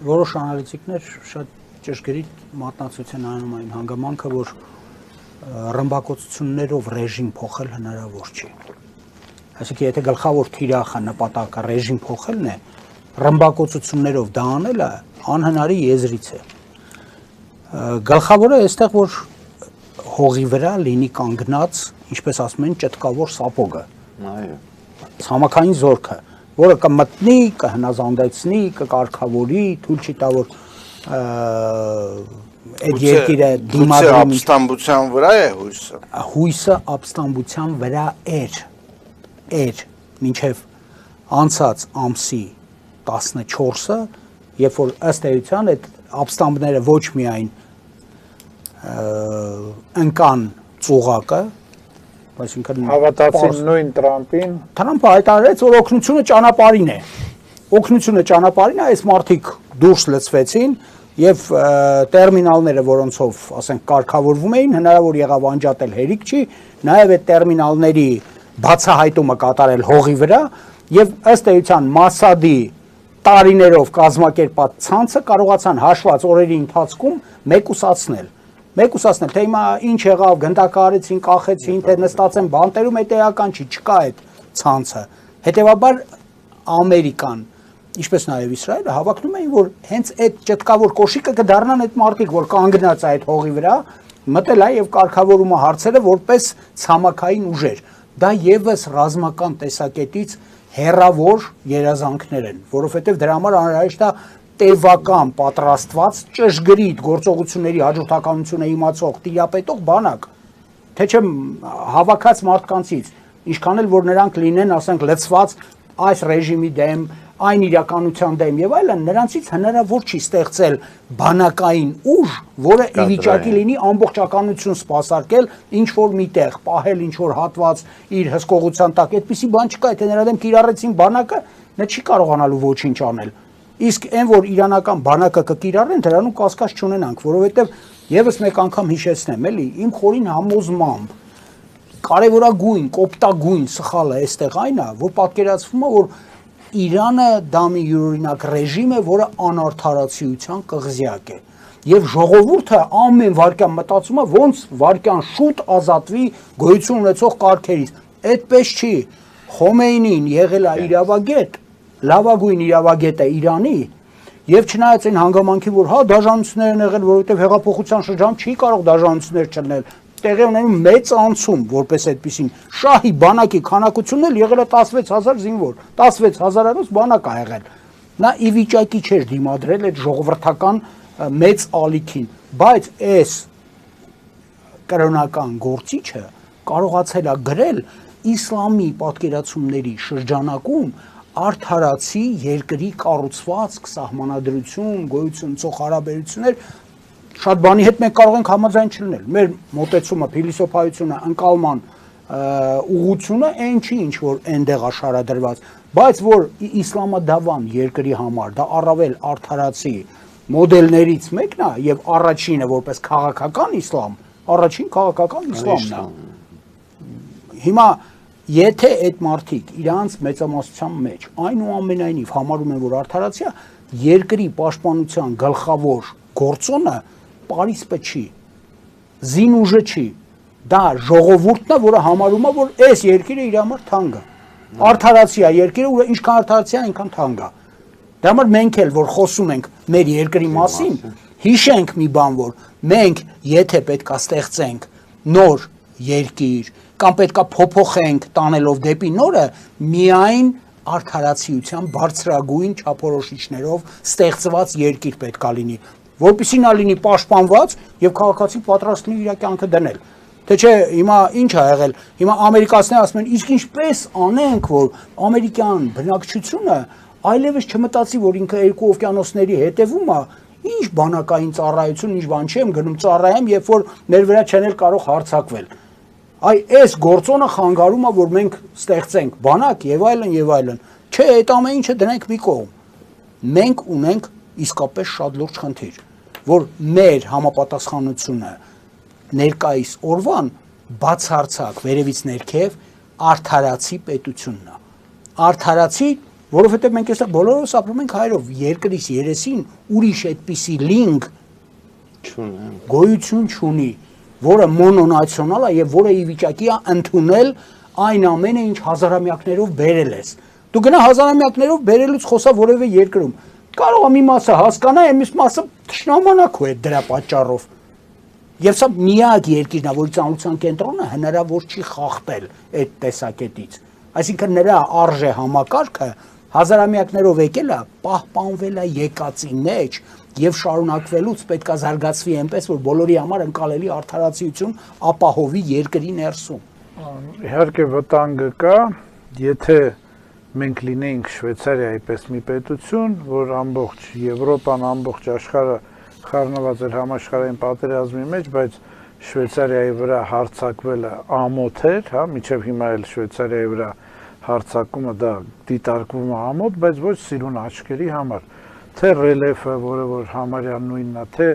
որոշ անալիտիկներ շատ ճշգրիտ մատնացության անում այն հանգամանքը, որ ռմբակոծություններով ռեժիմ փոխել հնարավոր չի։ Այսինքն, եթե գլխավոր թիրախը նպատակը ռեժիմ փոխելն է, ռմբակոծություններով դա անելը անհնարի եզրից է։ Գլխավորը այստեղ, որ հողի վրա լինի կանգնած, ինչպես ասում են, ճտկավոր սապոգը։ Այո։ Ցամաքային զորքը, որը կմտնի, կհնազանդեցնի, կկարգավորի, թույլ չի տա, որ այդ երկիրը դիմադրի ապստամբության վրա է հույսը։ Հույսը ապստամբության վրա էր մինչև անցած ամսի 14-ը, երբ որ ըստ էության այդ ապստամբները ոչ միայն ընկան ծուղակը, այսինքն հավատացին նույն Տրամպին։ Թրամփը հայտարարեց, որ օգնությունը ճանապարհին է։ Օգնությունը ճանապարհին է, այս մարդիկ դուրս լցվեցին եւ տերմինալները, որոնցով, ասենք, կարգավորվում էին, հնարավոր եղավ անջատել հերիք չի, նաեւ այդ տերմինալների բացահայտումը կատարել հողի վրա եւ ըստ էության Մասադի տարիներով կազմակերպած ցանցը կարողացան հաշված օրերի ընթացքում մեկուսացնել, թե հիմա ինչ եղավ, գնդակահարեցին, կախեցին, թե նստած են բանտերում, այդ էական չի, չկա այդ ցանցը։ Հետևաբար Ամերիկան, ինչպես նաև Իսրայելը հավակնում էին, որ հենց այդ ճտկավոր կոշիկը կդառնան այդ մարդիկ, որ կանգնած է այդ հողի վրա, մտել է եւ կարգավորումը հարցերը որպես ցամաքային ուժեր։ Դա եւս ռազմական տեսակետից հերավոր երազանքներ են, որովհետեւ դրա համար անհրաժեշտ է տևական պատրաստված ճշգրիտ գործողությունների հաջորդականությունը իմացող տիրապետող բանակ, թե չէ հավաքած մարդկանցից, ինչքան էլ որ նրանք լինեն, ասենք, լցված այս ռեժիմի դեմ, այն իրականության դեմ եւ այլն, նրանցից հնարավոր չի ստեղծել բանակային ուժ, որը ի վիճակի լինի ամբողջականություն սպասարկել ինչ որ միտեղ, պահել ինչ որ հատված իր հսկողության տակ, այդպիսի բան չկա, եթե նրա դեմ կիրառեցին բանակը, նա չի կարողանալու ոչինչ անել։ Իսկ այն, որ իրանական բանակը կկիրառեն, դրանում կասկած չունենանք, որովհետև եւս մեկ անգամ հիշեցնեմ, էլի, իմ խորին համոզմամբ կարևորագույն, կոպտագույն սխալը այստեղ այն է, որ պատկերացվում է, որ Իրանը դա մի յուրօրինակ ռեժիմ է, որը անարդարացիության կղզյակ է։ Եվ ժողովուրդը ամեն վարքյան մտածում է, ոնց վարքյան շուտ ազատվի գոյություն ունեցող կարգերից։ Այդպես չի։ Խոմեյնին եղել է իրավագետ, լավագույն իրավագետը Իրանի, եւ չնայած այն հանգամանքի, որ հա դաժանություններ են եղել, որովհետեւ հեղափոխության շրջանում չի կարող դաժանություններ չլինել, տեղի ունենում մեծ անցում, որպես այդպեսին շահի բանակի քանակությունն էլ եղել է 16000 զինվոր, 16000-անոց բանակ ա եղել։ Նա ի վիճակի չէր դիմադրել այդ ժողովրդական մեծ ալիքին, բայց այս կրոնական գործիչը կարողացել է գրել իսլամի պատկերացումների շրջանակում արդարացի երկրի կառուցվածք, սահմանադրություն, գոյություն ունեցող հարաբերություններ, շատ բանի հետ մենք կարող ենք համաձայն չլինել։ Մեր մոտեցումը, փիլիսոփայությունը, ընկալման ուղղությունը այն չի, ինչ որ այնտեղ աշարադրված, բայց որ իսլամադավան երկրի համար դա առավել արդարացի մոդելներից մեկն է եւ առաջինը որպես քաղաքական իսլամ, առաջին քաղաքական իսլամն է։ Հիմա եթե այդ մարդիկ իրանց մեծամասնության մեջ այնուամենայնիվ համարում են, որ արդարացի է, երկրի պաշտպանության գլխավոր գործոնը Պարիսպը չի, զինուժը չի, դա ժողովուրդն է, որը համարում է, որ այս երկիրը իր համար թանկ է, արդարացի է երկիրը, ու ինչքան արդարացի է, այնքան թանկ է։ Դրա համար մենք էլ, որ խոսում ենք մեր երկրի մասին, հիշենք մի բան, որ մենք եթե պետքա ստեղծենք նոր երկիր, կամ պետքա փոփոխենք տանելով դեպի նորը, միայն արդարացիության բարձրագույն չափորոշիչներով ստեղծված երկիր պետքա լինի, որպեսզի նա լինի պաշտպանված եւ քաղաքացին պատրաստ լինի իր կյանքը դնել։ Թե չէ, հիմա ինչ ա եղել, հիմա ամերիկացիները ասում են, իսկ ինչպես անենք, որ ամերիկյան բնակչությունը այլևս չմտածի, որ ինքը երկու օվկիանոսների հետևում է, ինչ բանակային ծառայություն, ինչ բան չեմ գնում ծառայեմ, երբ որ մեր վրա չեն էլ կարող հարձակվել։ Այ այս գործոնը խանգարում է, որ մենք ստեղծենք բանակ եւ այլն, չէ, այդ ամեն ինչը դնենք մի կողմ։ Մենք ունենք իսկապես շատ լուրջ խնդիր, որ մեր համապատասխանությունը ներկայիս օրվան բացարձակ վերևից ներքև արդարացի պետությունն է։ Արդարացի, որովհետև մենք այստեղ բոլորս ապրում ենք հայերով, երկրից երեսին ուրիշ այդպիսի լինգ գոյություն չունի, որը մոնոնացիոնալ է եւ որը ի վիճակի է ընդունել այն ամենը, ինչ հազարամյակներով բերել ես։ Դու գնա հազարամյակներով բերելուց խոսա որևէ երկրում, կարող է մի մասը հասկանա, մյուս մասը թշնամանաք ու է դրա պատճառով։ Եվ սա միակ երկիրն է, որի ծանոթության կենտրոնը հնարավոր չի խախտել այդ տեսակետից։ Այսինքն նրա արժե համակարգը հազարամյակներով եկել է, պահպանվել է եկածի մեջ եւ շարունակվելուց պետք է զարգացվի այնպես, որ բոլորի համար ընկալելի արդարացիություն ապահովի երկրի ներսում։ Իհարկե վտանգը կա, եթե մենք լինեինք Շվեյցարիայի պես մի պետություն, որ ամբողջ Եվրոպան, ամբողջ աշխարհը խառնված էր համաշխարհային պատերազմի մեջ, բայց Շվեյցարիայի վրա հարձակվելը ամոթ էր, հա, մինչև հիմա էլ Շվեյցարիայի վրա հարձակումը դա դիտարկվում է ամոթ, բայց ոչ սիրուն աչքերի համար, թե ռելիեֆը, որը որ համարյա նույնն է, թե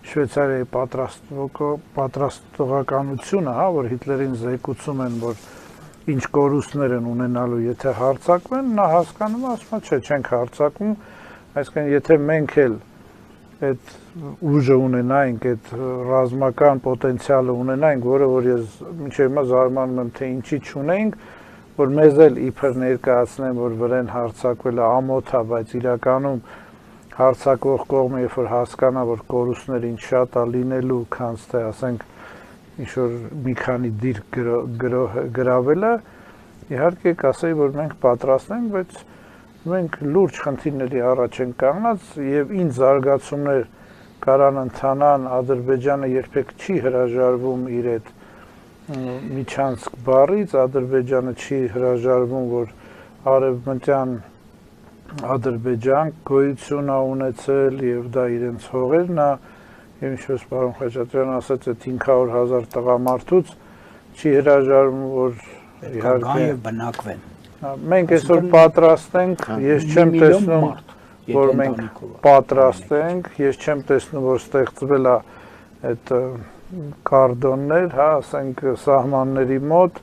Շվեյցարիայի պատրաստողականությունը, հա, որ Հիտլերին զեկուցում են, որ ինչ կորուստներ են ունենալու, եթե հարձակվեն, նա հասկանում է, ասում է, չէ, չենք հարձակվում, այսինքն եթե մենք էլ այդ ուժը ունենայինք, այդ ռազմական պոտենցիալը ունենայինք, որը որ ես մինչև հիմա զարմանում եմ, թե ինչի չունեինք, որ մեզ էլ իբր ներկայացնեն, որ վրան հարձակվելը ամոթ է, բայց իրականում հարձակվող կողմը երբ որ հասկանա, որ կորուստները ինչ շատ է լինելու, քան թե ասենք ինչ որ մի քանի դիրք գրավելը, իհարկե կասեի, որ մենք պատրաստ ենք, բայց մենք լուրջ խնդիրների առաջ ենք կանգնած եւ ինչ զարգացումներ կարան ընթանան, Ադրբեջանը երբեք չի հրաժարվում իր այդ միջանցք բառից, Ադրբեջանը չի հրաժարվում, որ արևմտյան Ադրբեջան գոյություն է ունեցել եւ դա իրենց հողերն է եւ ինչպես պարոն Խաչատրյանը ասաց, այդ 500,000 տղամարդուց չի հրաժարվում, որ իհարկե եւ բնակվեն։ Մենք այսօր պատրաստ ենք, ես չեմ տեսնում, որ մենք պատրաստ ենք, ես չեմ տեսնում, որ ստեղծվել է այդ կարդոններ, հա, ասենք սահմանների մոտ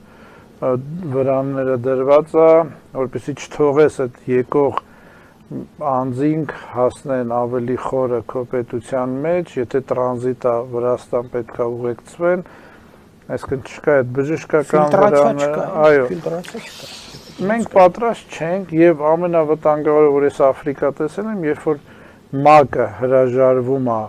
վրանները դրված է, որպեսզի չթողես այդ եկող անձինք հասնեն ավելի խորը քո պետության մեջ, եթե տրանզիտա Վրաստան պետք է ուղեկցվեն, այսինքն չկա այդ բժշկական վրանները, այո, մենք պատրաստ չենք եւ ամենավտանգավորը, որ ես Աֆրիկա տեսել եմ, երբ որ ՄԱԿ-ը հրաժարվում է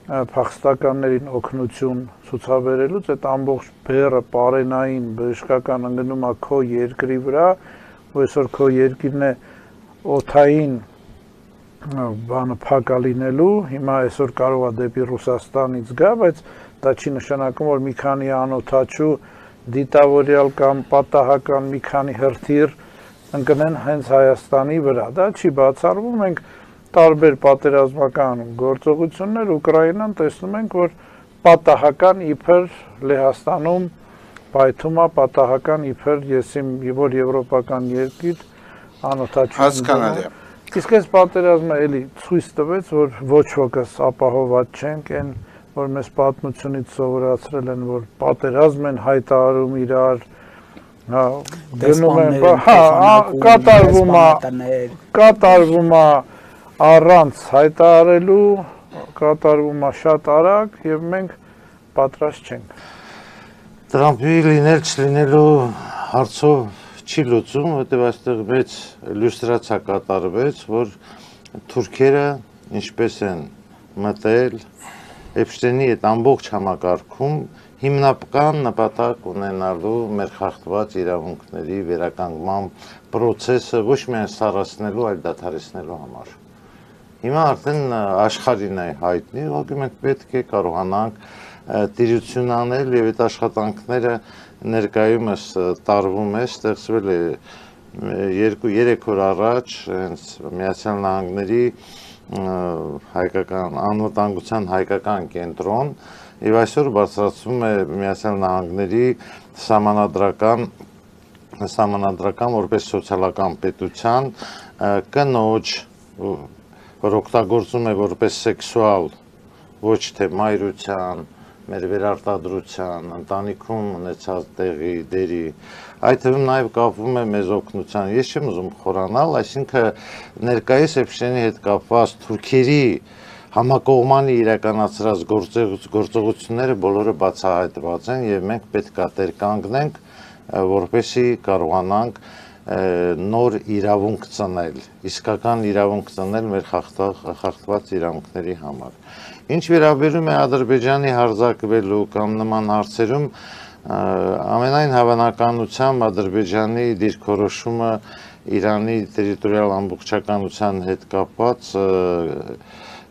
փախստականներին օգնություն ցուցաբերելուց, այդ ամբողջ բեռը պարենային բժշկական ընկնում է քո երկրի վրա, ու այսօր քո երկիրն է օթային բանը փակա լինելու, հիմա այսօր կարող է դեպի Ռուսաստանից գա, բայց դա չի նշանակում, որ մի քանի անօթաչու դիտավորյալ կամ պատահական մի քանի հրթիռ ընկնեն հենց Հայաստանի վրա, դա չի բացառվում, մենք տարբեր պատերազմական գործողություններ Ուկրաինան տեսնում ենք, որ պատահական իբր Լեհաստանում պայթում է, պատահական իբր որ եվրոպական երկիր անօթաչու հասկանալի է։ Իսկ այս պատերազմը էլի ցույց տվեց, որ ոչ ոքս ապահոված չենք, այն որ մեզ պատմությունից սովորացրել են, որ պատերազմ են հայտարարում իրար, հա, գնում են, կատարվում է առանց հայտարարելու, կատարվում է շատ արագ եւ մենք պատրաստ չենք։ Տրամփի լինել չլինելու հարցով չի լուծում, որտեղ այստեղ մեծ լյուստրացիա կատարվեց, որ թուրքերը ինչպես են մտել Էփշտեյնի այդ ամբողջ համակարգում հիմնական նպատակ ունենալու մեր խախտված իրավունքների վերականգնման process-ը ոչ միայն սառեցնելու, այլ դադարեցնելու համար։ Հիմա արդեն աշխարհին է հայտնի, ուղղակի մենք պետք է կարողանանք տիրություն անել եւ այդ աշխատանքները ներկայումս տարվում է, ստեղծվել է 2-3 օր առաջ հենց Միացյալ Նահանգների հայկական անվտանգության հայկական կենտրոն եւ այսօր բարձրացվում է Միացյալ Նահանգների սահմանադրական որպես սոցիալական պետության կնոջ, որ օգտագործում է որպես սեքսուալ ոչ թե մայրության մեր վերարտադրության, ընտանիքում ունեցած տեղի, դերի, այդ թվում նաև կապվում է մեզ օգնության։ Ես չեմ ուզում խորանալ, այսինքն ներկայիս Էփշտեյնի հետ կապված թուրքերի համակողմանի իրականացրած գործողությունները բոլորը բացահայտված են եւ մենք պետք է տեր կանգնենք, որպեսզի կարողանանք նոր իրավունք ծնել, իսկական իրավունք ծնել մեր խախտված իրավունքների համար։ Ինչ վերաբերում է Ադրբեջանի հարձակվելու կամ նման հարցերում, ամենայն հավանականությամբ Ադրբեջանի դիրքորոշումը Իրանի տերիտորիալ ամբողջականության հետ կապված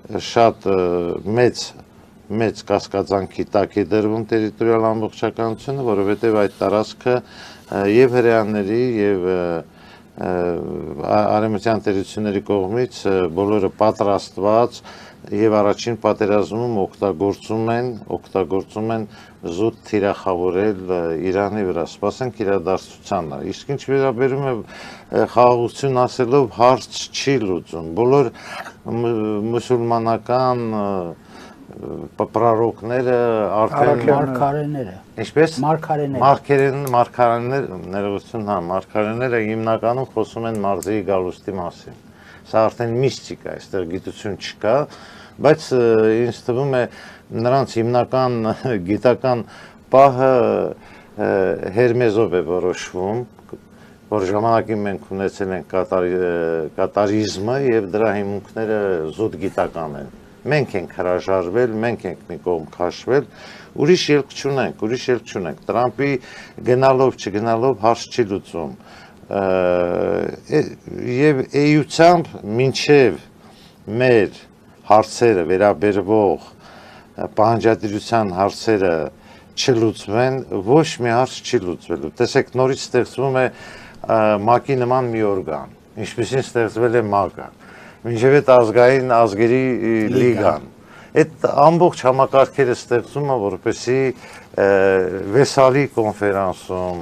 շատ մեծ կասկածանքի տակ է դրվում տերիտորիալ ամբողջականությունը, որովհետև այդ տարածքը եւ հրեաների եւ արևմտյան տերությունների կողմից բոլորը պատրաստված եւ առաջին պատերազմում օգտագործում են զուտ թիրախավորել Իրանի վրա, սպասենք իրադարձությանը։ Իսկ ինչ վերաբերում է խաղաղություն ասելով հարց չի լուծում, բոլոր մուսուլմանական պրարոկները արդեն մարգարեները, ինչպես մարգարեները, մարգարեները հիմնականում խոսում են մարզի գալուստի մասին։ Սա արդեն միստիկա է, այստեղ գիտություն չկա, բայց ինձ թվում է նրանց հիմնական գիտական պահը Հերմեզով է որոշվում, որ ժամանակին մենք ունեցել ենք կատարիզմը եւ դրա հիմունքները զուտ գիտական են։ Մենք ենք հրաժարվել, մենք ենք մի կողմ քաշվել, ուրիշ ելք չունենք, Տրամպի գնալով, չգնալով հարց չի լուծում։ Եվ էությամբ մինչև մեր հարցերը վերաբերվող պահանջատիրության հարցերը չլուծվեն, ոչ մի հարց չի լուծվելու։ Տեսեք, նորից ստեղծվում է ՄԱԿ-ի նման մի օրգան, ինչպեսին ստեղծվել է ՄԱԿ-ը, մինչև այդ ազգային ազգերի լիգան։ Այդ ամբողջ համակարգերը ստեղծում է, որպեսզի Վեսալի կոնֆերանսում,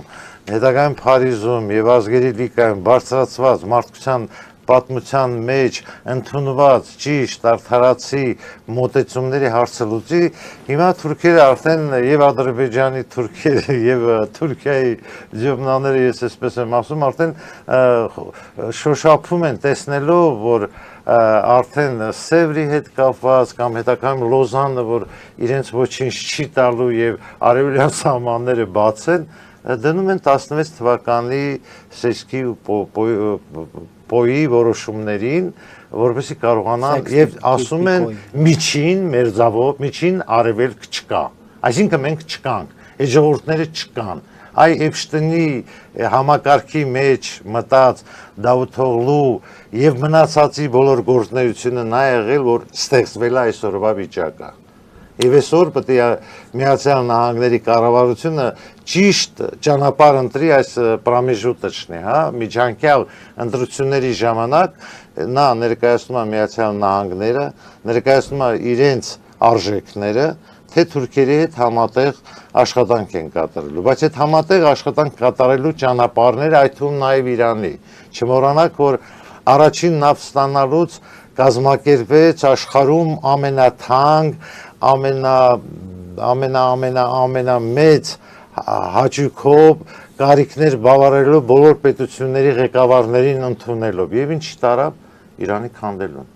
հետագայում Փարիզում եւ ազգերի լիգայում բարձրացված մարդկության պատմության մեջ ընդունված ճիշտ արդարացի մոտեցումների հարցը լուծի, հիմա թուրքերը արդեն եւ Ադրբեջանի թուրքերը եւ Թուրքիայի ջոբնաները, ես այսպես եմ ասում, արդեն շոշափում են տեսնելով, որ արդեն Սևրի հետ կապված կամ հետագայում Լոզանը, որ իրենց ոչինչ չի տալու եւ արևելյան սահմանները բաց են, դնում են 16 թվականի Սեսկի ու Պոյի որոշումներին, որպեսզի կարողանան եւ ասում են միջին մերձավոր, միջին արևելք չկա։ Այսինքն մենք չկանք, այդ ժողովուրդները չկան։ Այ Էփշտեյնի համակարգի մեջ մտած Դավութօղլու եւ մնացածի բոլոր գործունեությունը նա եղել, որ ստեղծվել է այսօրվա վիճակը։ Եվ այսօր պետք է Միացյալ Նահանգների կառավարությունը ճիշտ ճանապարհ ընտրի այս պրամեժուտочный, հա, միջանկյալ ընտրությունների ժամանակ նա ներկայացնում է Միացյալ Նահանգները, ներկայացնում է իրենց արժեքները, թե թուրքերի հետ համատեղ աշխատանք են կատարելու, բայց այդ համատեղ աշխատանք կատարելու ճանապարհները այդ թվում նաև Իրանի։ Չմոռանաք, որ առաջին նավթ ստանալուց կազմակերպվեց աշխարհում ամենաթանկ, ամենամեծ հաճույքով կարիքներ բավարարելով բոլոր պետությունների ղեկավարներին ընդունելով եւ ինչ տարավ Իրանի քանդելուն։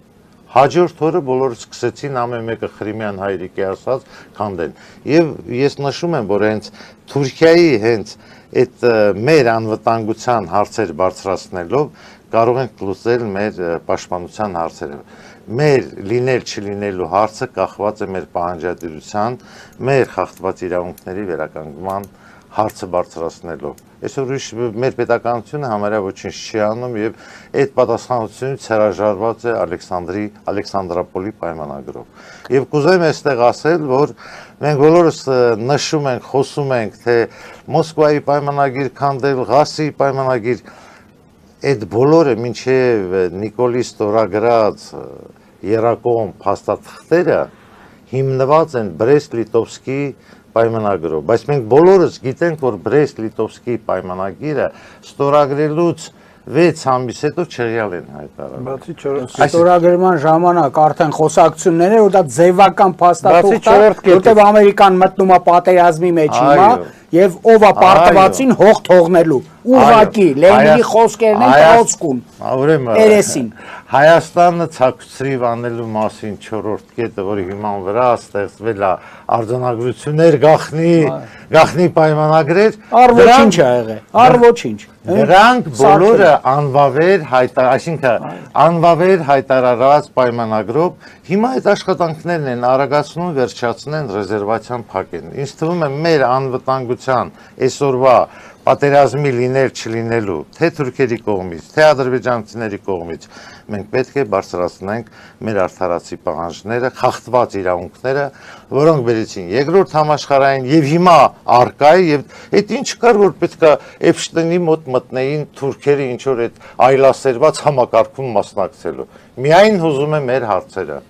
Հաջորդ օրը բոլորը սկսեցին ամեն մեկը Խրիմյան հայրիկի ասած քանդել։ Եվ ես նշում եմ, որ հենց Թուրքիայի հենց այդ մեր անվտանգության հարցեր բարձրացնելով կարող ենք լուծել մեր պաշտպանության հարցերը։ Մեր լինել չլինելու հարցը կախված է մեր պահանջատիրության, մեր խախտված իրավունքների վերականգնման հարցը բարձրացնելով։ Այսօր ուրիշ մեր պետականությունը համարյա ոչինչ չի անում եւ այդ պատասխանատվությունից հրաժարված է Ալեքսանդրապոլի պայմանագրով։ Եվ կուզեմ այստեղ ասել, որ մենք բոլորս նշում ենք, խոսում ենք, թե Մոսկվայի պայմանագիր քանդել, Ղասի պայմանագիր, այդ բոլորը մինչև Նիկոլի ստորագրած երակոմ փաստաթղթերը հիմնված են Բրեստ-Լիտովսկի պայմանագրով, բայց մենք բոլորս գիտենք, որ Բրեստ-Լիտովսկի պայմանագիրը ստորագրելուց 6 ամիս հետո չեղյալ են հայտարարել։ Բացի 4 Ստորագրման ժամանակ արդեն խոսակցություններ էր, որ դա ձևական փաստաթուղթ է, Բացի որտեղ Ամերիկան մտնում է պատերազմի մեջ հիմա եւ ով է պարտվածին հող թողնելու։ Ուղղակի Լենինի խոսքերն են տածկուն։ Ուրեմն Երեսին։ Հայաստանը ցակցրիվ անելու մասին 4-րդ կետը, որի հիման վրա ստեղծվել է արձանագրություններ գախնի պայմանագրեր, Առ ոչինչ ա եղել, առ ոչինչ։ Դրանք բոլորը անվավեր հայտարարված պայմանագրով հիմա այդ աշխատանքներն են արագացնում, վերջացնեն, ռեզերվացիան փակեն։ Ինձ թվում է մեր անվտանգության այսօրվա պատերազմի լինել չլինելու, թե թուրքերի կողմից, թե ադրբեջանցիների կողմից, մենք պետք է բարձրացնենք մեր արդարացի պահանջները, խախտված իրավունքները, որոնք բերեցին երկրորդ համաշխարհային եւ հիմա արկա է եւ այդ ինչ կար, որ պետքա Էփշտեյնի մոտ մտնեին թուրքերը ինչ որ այդ այլասերված համակարգում մասնակցելու։ Միայն հուզում է մեր հարցերը։